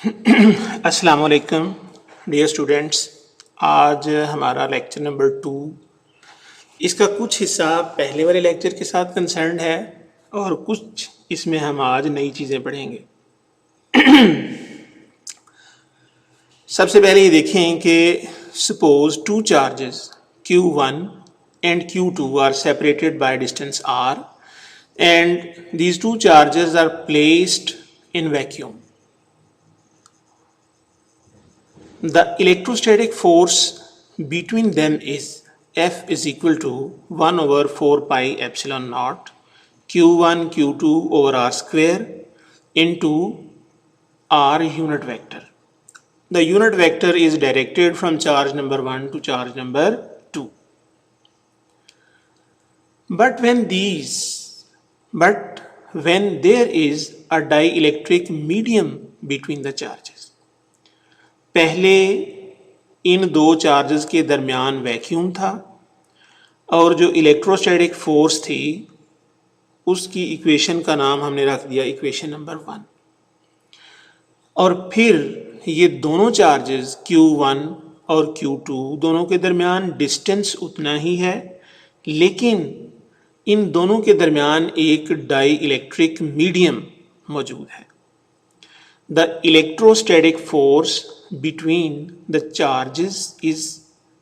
अस्सलाम वालेकुम dear students. आज हमारा लेक्चर नंबर 2, इसका कुछ हिस्सा पहले वाले लेक्चर के साथ कंसर्न्ड है और कुछ इसमें हम आज नई चीज़ें पढ़ेंगे। सबसे पहले ये देखें कि suppose two charges Q1 and Q2 are separated by distance r and these two charges are placed in vacuum. The electrostatic force between them is F is equal to 1 over 4 pi epsilon naught Q1 Q2 over R square into R unit vector. The unit vector is directed from charge number 1 to charge number 2. But when there is a dielectric medium between the charges, पहले इन दो charges के दरमियान vacuum था और जो electrostatic force थी उसकी equation का नाम हमने रख दिया इक्वेशन नंबर 1। और फिर ये दोनों चार्जेस Q1 और Q2 दोनों के दरमियान डिस्टेंस उतना ही है, लेकिन इन दोनों के दरमियान एक डाई इलेक्ट्रिक मीडियम मौजूद है। The electrostatic force between the charges is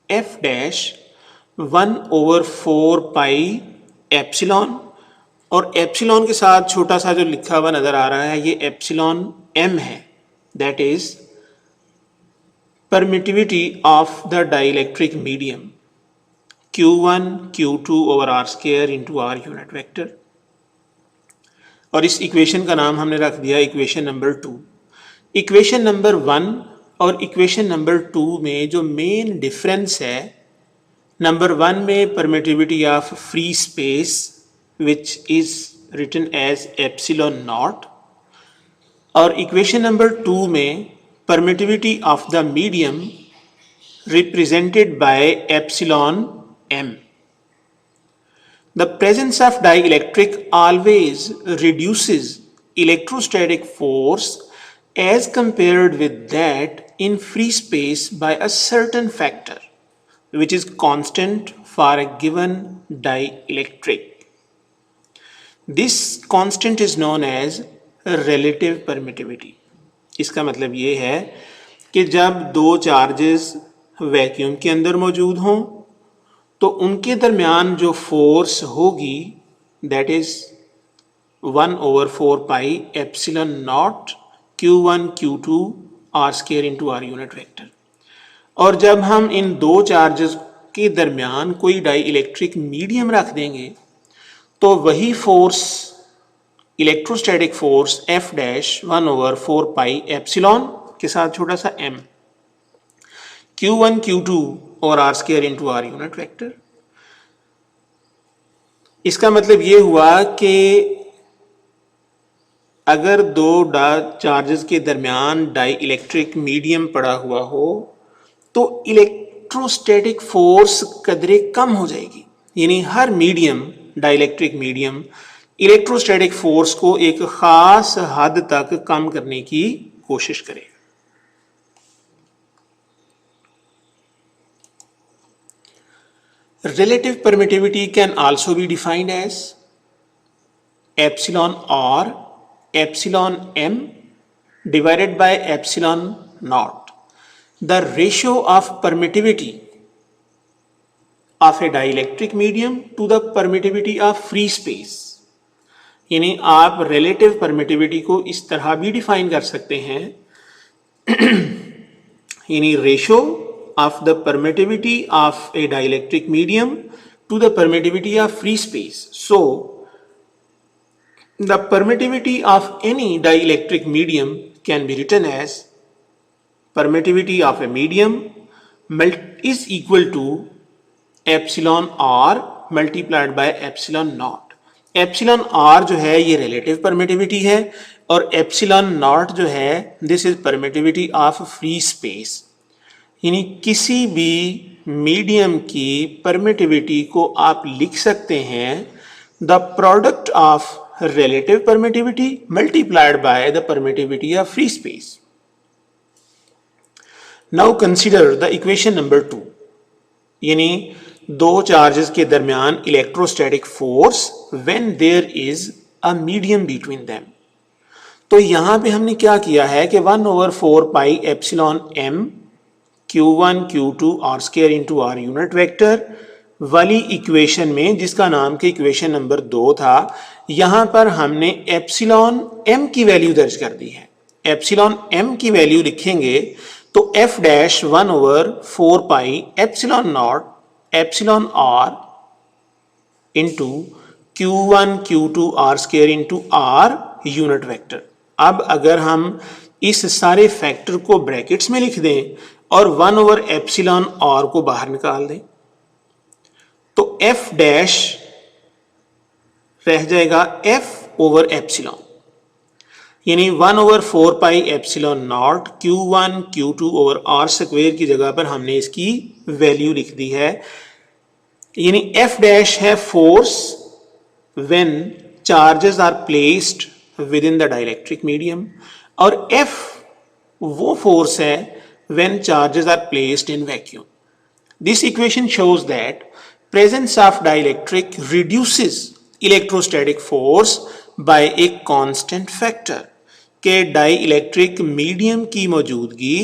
F dash 1 over 4 pi epsilon, और एप्सिलॉन के साथ छोटा सा जो लिखा हुआ नजर आ रहा है ये एप्सिलॉन m है, that is permittivity of the dielectric medium Q1 Q2 over R square into R unit vector। और इस इक्वेशन का नाम हमने रख दिया इक्वेशन नंबर 2। इक्वेशन नंबर 1 और इक्वेशन नंबर 2 में जो मेन डिफरेंस है, नंबर 1 में permittivity of free space which is written as epsilon not, और इक्वेशन नंबर 2 में permittivity of the medium represented by epsilon m। The presence of dielectric always reduces electrostatic force as compared with that in free space by a certain factor which is constant for a given dielectric. This constant is known as relative permittivity। इसका मतलब ये है कि जब दो charges vacuum के अंदर मौजूद हों तो उनके दरमियान जो फोर्स होगी that is 1 over 4 pi epsilon naught Q1 Q2 R square into R unit vector। और जब हम इन दो चार्जेस के दरमियान कोई डाई इलेक्ट्रिक मीडियम रख देंगे तो वही force electrostatic force F dash 1 over 4 pi epsilon के साथ छोटा सा m Q1 Q2 और R square into R unit vector। इसका मतलब ये हुआ कि अगर दो चार्जेस के दरमियान डाई इलेक्ट्रिक मीडियम पड़ा हुआ हो तो इलेक्ट्रोस्टैटिक फोर्स कदरे कम हो जाएगी, यानी हर medium dielectric medium electrostatic force को एक खास हद तक कम करने की कोशिश करेगा। Relative permittivity can also be defined as epsilon r epsilon m divided by epsilon naught, the ratio of permittivity of a dielectric medium to the permittivity of free space। यानी आप relative permittivity को इस तरह भी define कर सकते हैं, यानी ratio of the permittivity of a dielectric medium to the permittivity of free space. So, the permittivity of any dielectric medium can be written as permittivity of a medium is equal to epsilon r multiplied by epsilon naught। epsilon r जो है ये relative permittivity है और epsilon naught जो है this is permittivity of free space। यानी किसी भी मीडियम की परमिटिविटी को आप लिख सकते हैं the product of relative permittivity multiplied by the permittivity of free space। Now consider the equation number 2, यानी दो चार्जेस के दरमियान electrostatic force when there is a medium between them. तो यहां पे हमने क्या किया है कि 1/4 pi epsilon m Q1 Q2 r square into r unit vector वाली इक्वेशन में, जिसका नाम के इक्वेशन नंबर 2 था, यहां पर हमने एप्सिलॉन m की वैल्यू दर्ज कर दी है। एप्सिलॉन m की वैल्यू लिखेंगे तो f dash 1/4 pi epsilon not epsilon r into Q1 Q2 r square into r unit vector. अब अगर हम इस सारे फैक्टर को ब्रैकेट्स में लिख दें और 1/एप्सिलॉन r को बाहर निकाल दें तो f डैश रह जाएगा f/एप्सिलॉन, यानी 1/4 pi epsilon not Q1 Q2 over r square की जगह पर हमने इसकी वैल्यू लिख दी है। यानी f डैश है force when charges are placed within the dielectric medium, और F वो फोर्स है when charges are placed in vacuum. This equation shows that presence of dielectric reduces electrostatic force by a constant factor, के dielectric medium की मौजूदगी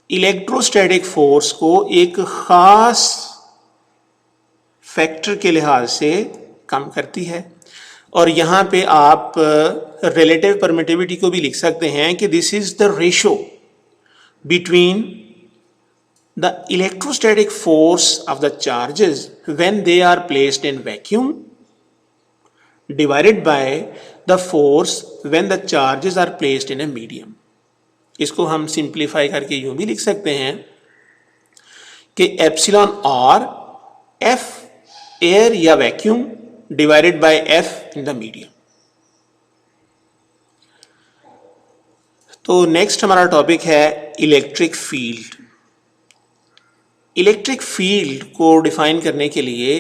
electrostatic force को एक खास factor के लिहाज से कम करती है। और यहाँ पे आप रिलेटिव परमिटिविटी को भी लिख सकते हैं कि this is the ratio between the electrostatic force of the charges when they are placed in vacuum divided by the force when the charges are placed in a medium. इसको हम simplify करके यूं भी लिख सकते हैं कि एप्सिलॉन आर एफ एयर या vacuum divided bye F in the medium. तो नेक्स्ट हमारा टॉपिक है इलेक्ट्रिक फील्ड। इलेक्ट्रिक फील्ड को डिफाइन करने के लिए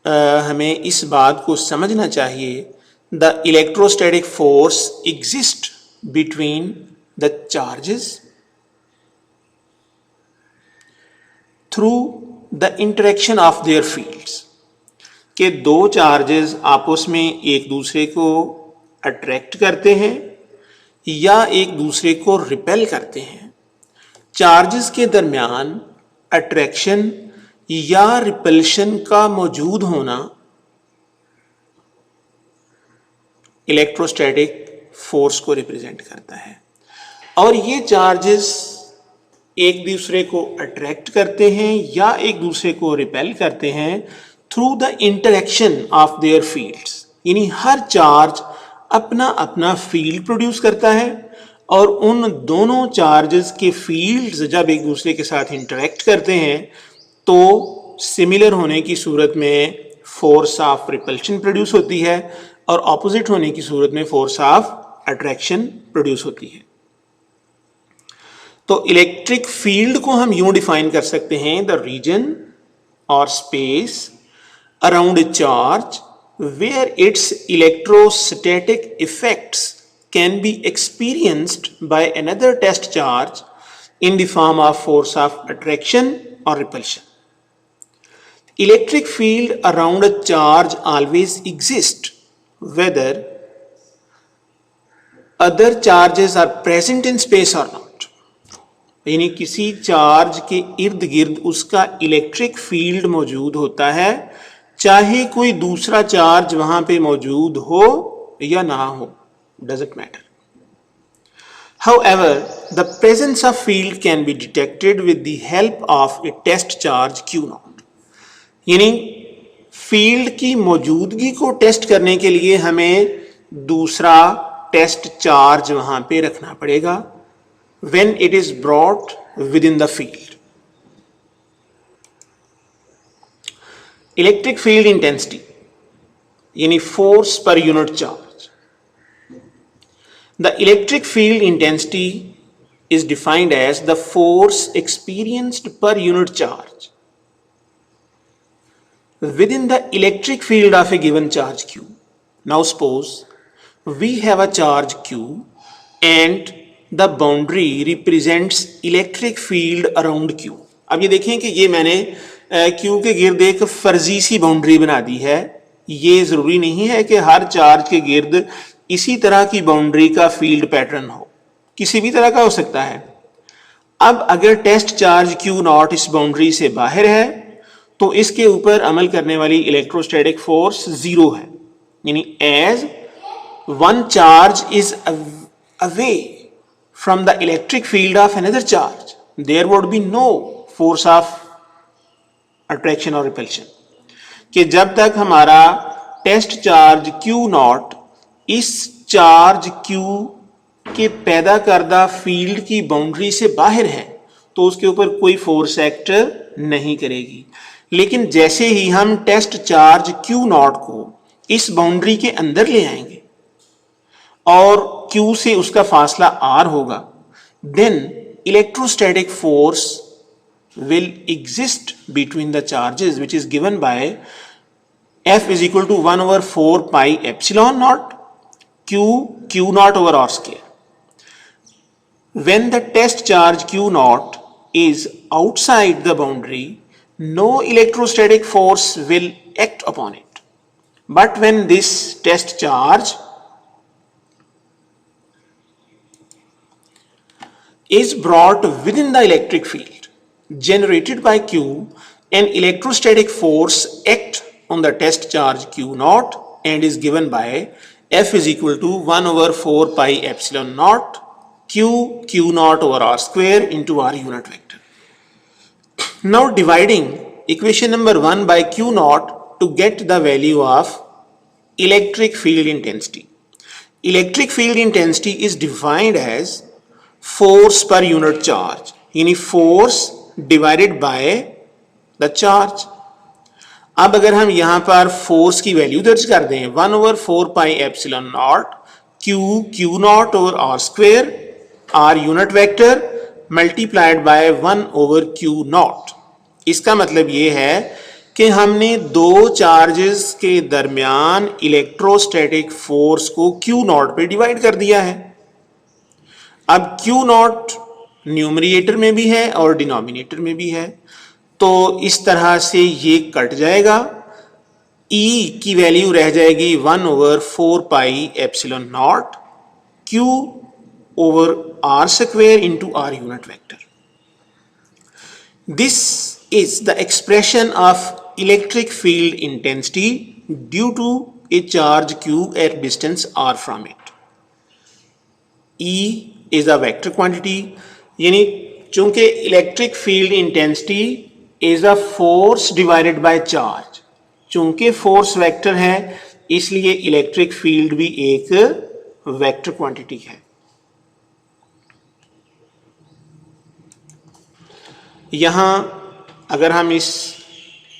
हमें इस बात को समझना चाहिए, the electrostatic force exist between the charges through the interaction of their fields, के दो चार्जेस आपस में एक दूसरे को अट्रैक्ट करते हैं या एक दूसरे को रिपेल करते हैं। चार्जेस के दरमियान अट्रैक्शन या रिपल्शन का मौजूद होना इलेक्ट्रोस्टैटिक फोर्स को रिप्रेजेंट करता है, और ये चार्जेस एक दूसरे को अट्रैक्ट करते हैं या एक दूसरे को रिपेल करते हैं through the interaction of their fields. यानी हर चार्ज अपना अपना फील्ड प्रोड्यूस करता है, और उन दोनों चार्जेस के फील्ड्स जब एक दूसरे के साथ इंटरेक्ट करते हैं तो सिमिलर होने की सूरत में फोर्स ऑफ रिपल्शन प्रोड्यूस होती है, और ऑपोजिट होने की सूरत में फोर्स ऑफ अट्रैक्शन प्रोड्यूस होती है। तो इलेक्ट्रिक फील्ड को हम यूं डिफाइन कर सकते हैं, द रीजन और space around a charge where its electrostatic effects can be experienced by another test charge in the form of force of attraction or repulsion. Electric field around a charge always exists whether other charges are present in space or not. यानी किसी charge के इर्द गिर्द उसका electric field मौजूद होता है, चाहे कोई दूसरा चार्ज वहां पे मौजूद हो या ना हो, doesn't matter. However, the presence of field can be detected with the help of a test charge Q0. यानी फील्ड की मौजूदगी को टेस्ट करने के लिए हमें दूसरा टेस्ट चार्ज वहां पे रखना पड़ेगा when it is brought within the field. Electric field intensity यानी force per unit charge. The electric field intensity is defined as the force experienced per unit charge within the electric field of a given charge Q. Now suppose we have a charge Q and the boundary represents electric field around Q। अब ये देखें कि ये मैंने Q के गिर्द एक फर्जी सी बाउंड्री बना दी है। ये जरूरी नहीं है कि हर चार्ज के गिर्द इसी तरह की बाउंड्री का फील्ड पैटर्न हो, किसी भी तरह का हो सकता है। अब अगर टेस्ट चार्ज Q नॉट इस बाउंड्री से बाहर है तो इसके ऊपर अमल करने वाली इलेक्ट्रोस्टैटिक फोर्स जीरो है, यानी as one charge is away from the electric field of another charge, there would be no force of attraction or repulsion। कि जब तक हमारा टेस्ट चार्ज Q नॉट इस चार्ज Q के पैदा करदा फील्ड की बाउंड्री से बाहर है तो उसके ऊपर कोई फोर्स एक्ट नहीं करेगी। लेकिन जैसे ही हम टेस्ट चार्ज Q नॉट को इस बाउंड्री के अंदर ले आएंगे और Q से उसका फासला R होगा, then electrostatic force will exist between the charges which is given by F is equal to 1 over 4 pi epsilon naught Q naught over R square। When the test charge Q naught is outside the boundary, no electrostatic force will act upon it, but when this test charge is brought within the electric field generated by Q, an electrostatic force acts on the test charge Q naught and is given by F is equal to 1 over 4 pi epsilon naught Q naught over R square into R unit vector। Now dividing equation number 1 by Q naught to get the value of electric field intensity। Electric field intensity is defined as force per unit charge, यानी force divided by the charge. अब अगर हम यहां पर force की value दर्ज कर दें 1 over 4 pi epsilon naught Q naught over R square R unit vector multiplied by 1 over Q naught। इसका मतलब ये है कि हमने दो चार्जेस के दरमियान इलेक्ट्रोस्टैटिक फोर्स को Q naught पे डिवाइड कर दिया है। अब Q नॉट न्यूमरेटर में भी है और डिनोमिनेटर में भी है, तो इस तरह से ये कट जाएगा। E की वैल्यू रह जाएगी 1 over 4 pi epsilon naught Q over R square into R unit vector। This is the expression of electric field intensity due to a charge Q at distance R from it। E is a vector quantity, यानी चूंकि electric field intensity is a force divided by charge, चूंकि force vector है इसलिए electric field भी एक vector quantity है। यहां अगर हम इस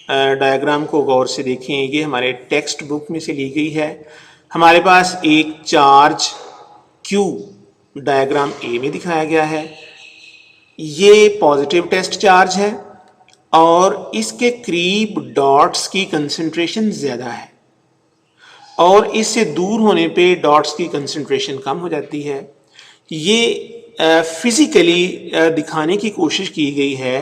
डायग्राम को गौर से देखें, ये हमारे टेक्स्ट बुक में से ली गई है। हमारे पास एक चार्ज Q डायग्राम ए में दिखाया गया है। ये पॉजिटिव टेस्ट चार्ज है और इसके करीब डॉट्स की कंसंट्रेशन ज़्यादा है और इससे दूर होने पे डॉट्स की कंसंट्रेशन कम हो जाती है। ये फिजिकली दिखाने की कोशिश की गई है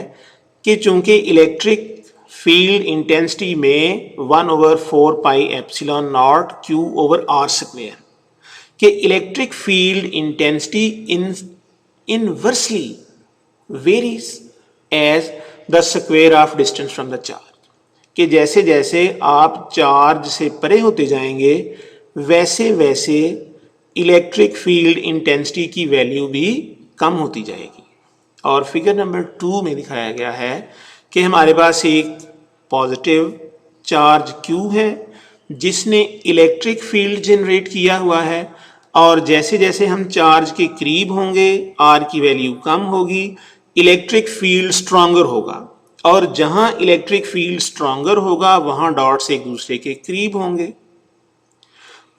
कि चूंकि इलेक्ट्रिक फील्ड इंटेंसिटी में 1 over 4 pi epsilon naught Q over R square कि electric field intensity inversely varies as the square of distance from the charge, कि जैसे जैसे आप चार्ज से परे होते जाएंगे वैसे वैसे इलेक्ट्रिक फील्ड इंटेंसिटी की वैल्यू भी कम होती जाएगी। और फिगर नंबर 2 में दिखाया गया है कि हमारे पास एक पॉजिटिव चार्ज Q है जिसने इलेक्ट्रिक फील्ड जनरेट किया हुआ है और जैसे जैसे हम चार्ज के करीब होंगे R की वैल्यू कम होगी, इलेक्ट्रिक फील्ड स्ट्रॉन्गर होगा और जहां इलेक्ट्रिक फील्ड स्ट्रॉन्गर होगा वहां डॉट्स एक दूसरे के करीब होंगे।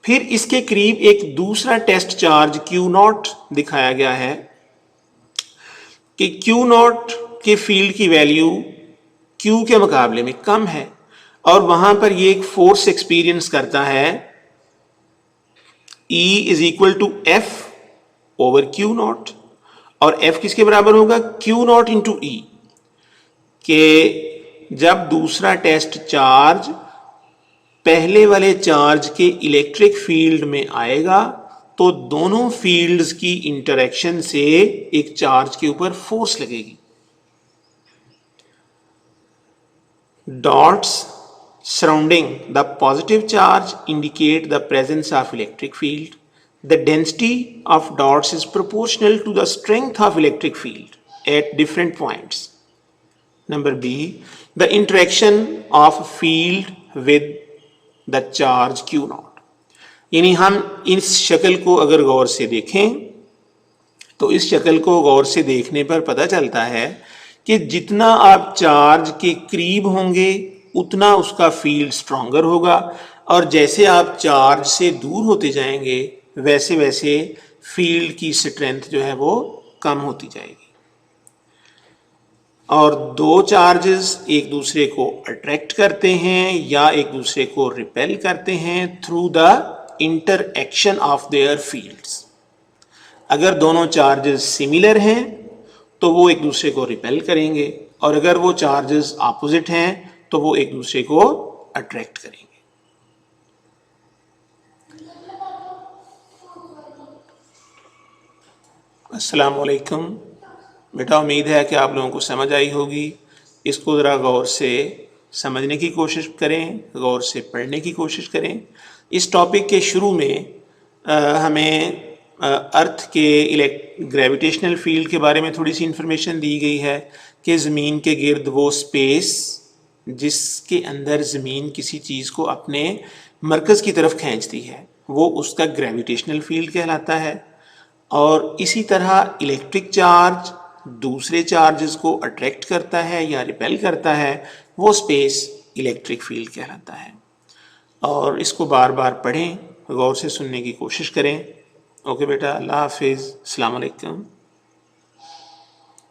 फिर इसके करीब एक दूसरा टेस्ट चार्ज Q नॉट दिखाया गया है कि Q नॉट के फील्ड की वैल्यू Q के मुकाबले में कम है और वहां पर ये एक फोर्स एक्सपीरियंस करता है E is equal to F over Q not. और F किसके बराबर होगा, Q नॉट इंटू ई, के जब दूसरा टेस्ट चार्ज पहले वाले चार्ज के इलेक्ट्रिक फील्ड में आएगा तो दोनों फील्ड्स की इंटरेक्शन से एक चार्ज के ऊपर फोर्स लगेगी। Dots surrounding the positive charge indicate the presence of electric field. The density of dots is proportional to the strength of electric field at different points. Number B, the interaction of field with the charge Q naught. यानी हम इस शक्ल को अगर गौर से देखें तो इस शक्ल को गौर से देखने पर पता चलता है कि जितना आप चार्ज के करीब होंगे उतना उसका फील्ड स्ट्रॉन्गर होगा, और जैसे आप चार्ज से दूर होते जाएंगे वैसे वैसे फील्ड की स्ट्रेंथ जो है वो कम होती जाएगी। और दो चार्जेस एक दूसरे को अट्रैक्ट करते हैं या एक दूसरे को रिपेल करते हैं through the interaction of their fields. अगर दोनों चार्जेस सिमिलर हैं तो वो एक दूसरे को रिपेल करेंगे, और अगर वो चार्जेस ऑपोजिट हैं तो वो एक दूसरे को अट्रैक्ट करेंगे। अस्सलाम वालेकुम बेटा, उम्मीद है कि आप लोगों को समझ आई होगी। इसको ज़रा गौर से समझने की कोशिश करें, गौर से पढ़ने की कोशिश करें। इस टॉपिक के शुरू में हमें अर्थ के ग्रेविटेशनल फील्ड के बारे में थोड़ी सी इंफॉर्मेशन दी गई है कि ज़मीन के गिर्द वो स्पेस जिसके अंदर ज़मीन किसी चीज़ को अपने मरकज़ की तरफ खींचती है वो उसका ग्रेविटेशनल फील्ड कहलाता है। और इसी तरह इलेक्ट्रिक चार्ज दूसरे चार्जेस को अट्रैक्ट करता है या रिपेल करता है, वो स्पेस इलेक्ट्रिक फील्ड कहलाता है। और इसको बार बार पढ़ें, गौर से सुनने की कोशिश करें। ओके बेटा, अल्लाह हाफिज़, अस्सलाम वालेकुम।